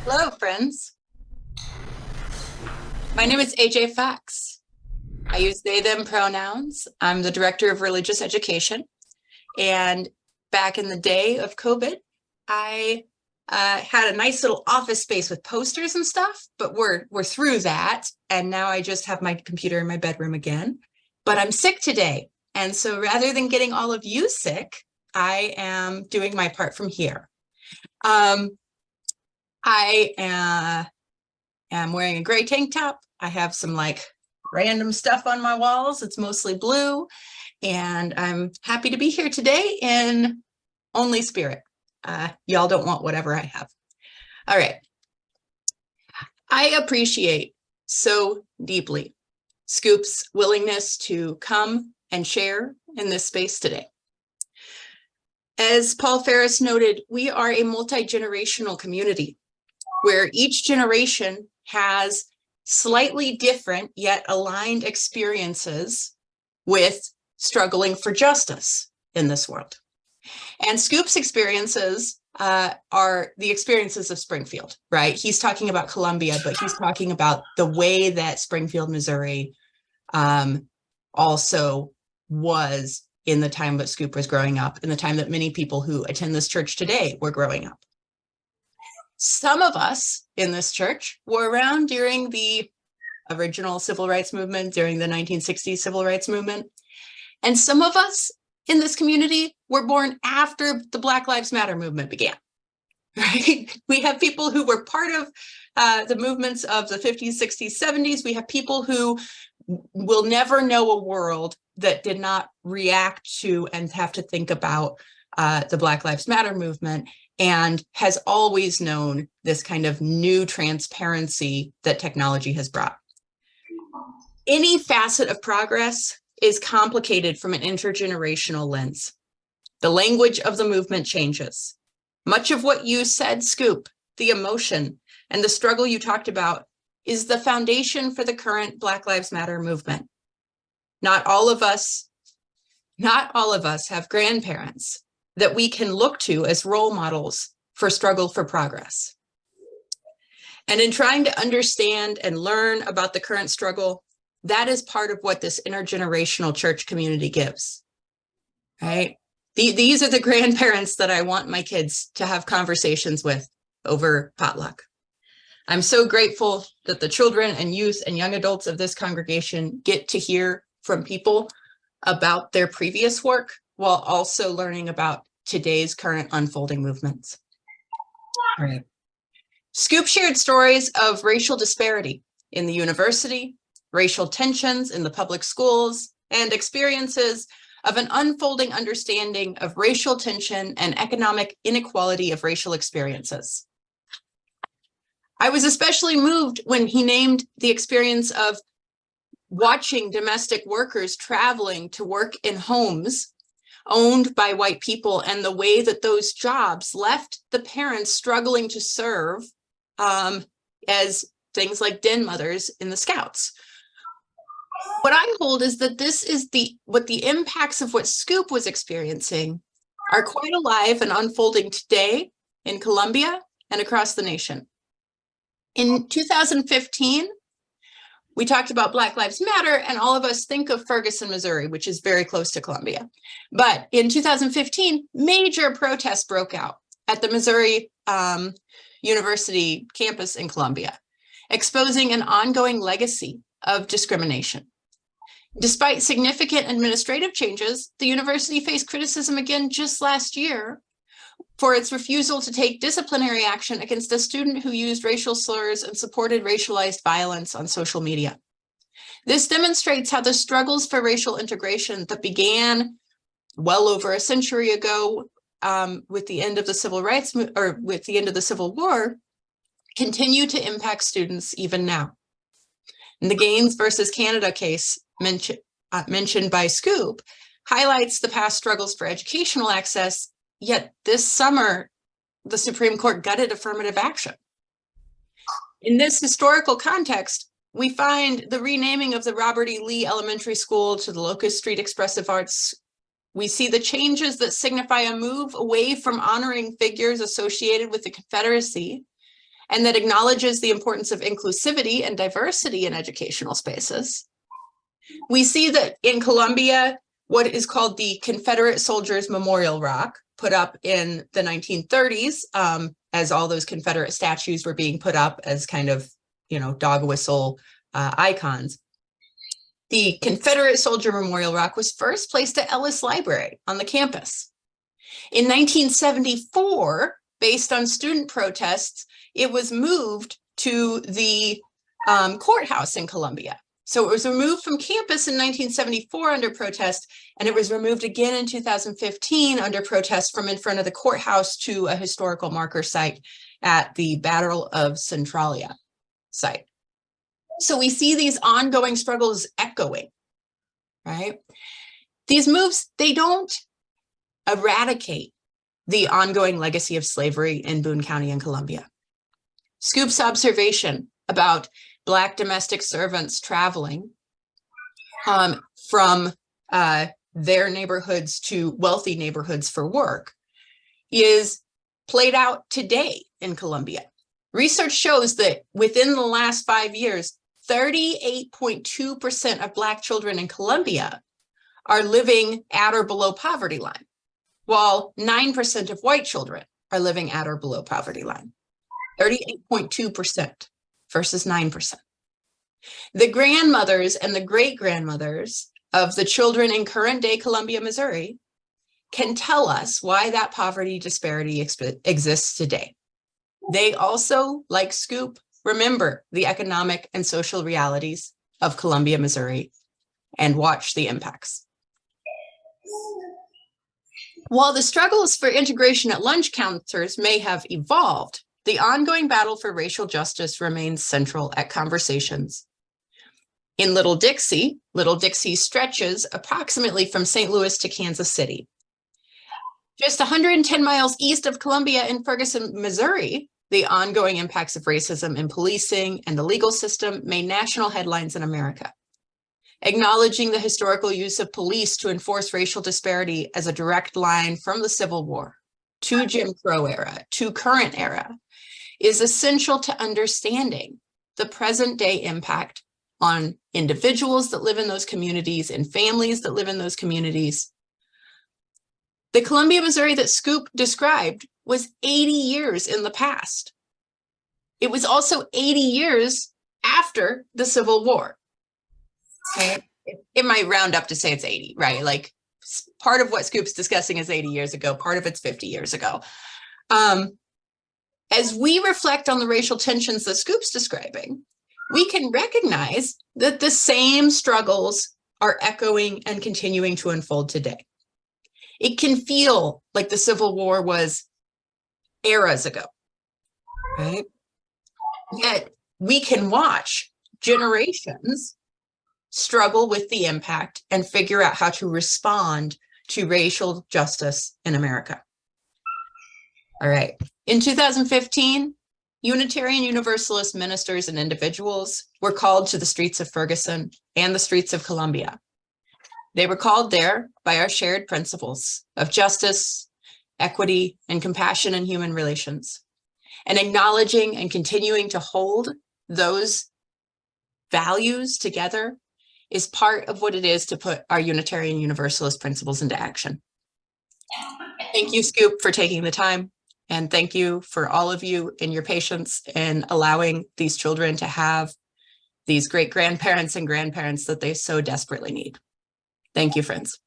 Hello, friends. My name is AJ Fox. I use they, them pronouns. I'm the director of religious education. And back in the day of COVID, I had a nice little office space with posters and stuff, but we're through that. And now I just have my computer in my bedroom again. But I'm sick today. And so rather than getting all of you sick, I am doing my part from here. I am wearing a gray tank top. I have some like random stuff on my walls. It's mostly blue. And I'm happy to be here today in only spirit. Y'all don't want whatever I have. All right. I appreciate so deeply Scoop's willingness to come and share in this space today. As Paul Ferris noted, we are a multi-generational community where each generation has slightly different yet aligned experiences with struggling for justice in this world. And Scoop's experiences are the experiences of Springfield, right? He's talking about Columbia, but he's talking about the way that Springfield, Missouri also was in the time that Scoop was growing up, in the time that many people who attend this church today were growing up. Some of us in this church were around during the original civil rights movement, during the 1960s civil rights movement. And some of us in this community were born after the Black Lives Matter movement began, right? We have people who were part of the movements of the 50s, 60s, 70s. We have people who will never know a world that did not react to and have to think about the Black Lives Matter movement, and has always known this kind of new transparency that technology has brought. Any facet of progress is complicated from an intergenerational lens. The language of the movement changes. Much of what you said, Scoop, the emotion and the struggle you talked about, is the foundation for the current Black Lives Matter movement. Not all of us have grandparents that we can look to as role models for struggle for progress. And in trying to understand and learn about the current struggle, that is part of what this intergenerational church community gives, right? These are the grandparents that I want my kids to have conversations with over potluck. I'm so grateful that the children and youth and young adults of this congregation get to hear from people about their previous work while also learning about today's current unfolding movements. All right. Scoop shared stories of racial disparity in the university, racial tensions in the public schools, and experiences of an unfolding understanding of racial tension and economic inequality of racial experiences. I was especially moved when he named the experience of watching domestic workers traveling to work in homes owned by white people, and the way that those jobs left the parents struggling to serve as things like den mothers in the Scouts. What I hold is that this is what the impacts of what Scoop was experiencing are quite alive and unfolding today in Columbia and across the nation. In 2015, we talked about Black Lives Matter, and all of us think of Ferguson, Missouri, which is very close to Columbia. But in 2015, major protests broke out at the Missouri University campus in Columbia, exposing an ongoing legacy of discrimination. Despite significant administrative changes, the university faced criticism again just last year for its refusal to take disciplinary action against a student who used racial slurs and supported racialized violence on social media. This demonstrates how the struggles for racial integration that began well over a century ago with the end of the civil rights, or with the end of the Civil War, continue to impact students even now. And the Gaines versus Canada case mentioned by Scoop highlights the past struggles for educational access. Yet this summer, the Supreme Court gutted affirmative action. In this historical context, we find the renaming of the Robert E. Lee Elementary School to the Locust Street Expressive Arts. We see the changes that signify a move away from honoring figures associated with the Confederacy and that acknowledges the importance of inclusivity and diversity in educational spaces. We see that in Columbia, what is called the Confederate Soldiers Memorial Rock, put up in the 1930s, as all those Confederate statues were being put up as kind of, dog whistle icons. The Confederate Soldier Memorial Rock was first placed at Ellis Library on the campus. In 1974, based on student protests, it was moved to the courthouse in Columbia. So it was removed from campus in 1974 under protest, and it was removed again in 2015 under protest from in front of the courthouse to a historical marker site at the Battle of Centralia site. So we see these ongoing struggles echoing, right? These moves, they don't eradicate the ongoing legacy of slavery in Boone County and Columbia. Scoop's observation about Black domestic servants traveling from their neighborhoods to wealthy neighborhoods for work is played out today in Columbia. Research shows that within the last 5 years, 38.2% of Black children in Columbia are living at or below poverty line, while 9% of white children are living at or below poverty line. 38.2% versus 9%. The grandmothers and the great-grandmothers of the children in current day Columbia, Missouri, can tell us why that poverty disparity exists today. They also, like Scoop, remember the economic and social realities of Columbia, Missouri, and watch the impacts. While the struggles for integration at lunch counters may have evolved, the ongoing battle for racial justice remains central at conversations. In Little Dixie stretches approximately from St. Louis to Kansas City. Just 110 miles east of Columbia in Ferguson, Missouri, the ongoing impacts of racism in policing and the legal system made national headlines in America. Acknowledging the historical use of police to enforce racial disparity as a direct line from the Civil War to Jim Crow era to current era is essential to understanding the present day impact on individuals that live in those communities and families that live in those communities. The Columbia, Missouri that Scoop described was 80 years in the past. It was also 80 years after the Civil War. Okay. It might round up to say it's 80, right? Like part of what Scoop's discussing is 80 years ago, part of it's 50 years ago. As we reflect on the racial tensions that Scoop's describing, we can recognize that the same struggles are echoing and continuing to unfold today. It can feel like the Civil War was eras ago, right? Yet we can watch generations struggle with the impact and figure out how to respond to racial justice in America. All right. In 2015, Unitarian Universalist ministers and individuals were called to the streets of Ferguson and the streets of Columbia. They were called there by our shared principles of justice, equity, and compassion in human relations. And acknowledging and continuing to hold those values together is part of what it is to put our Unitarian Universalist principles into action. Thank you, Scoop, for taking the time. And thank you for all of you and your patience in allowing these children to have these great grandparents and grandparents that they so desperately need. Thank you, friends.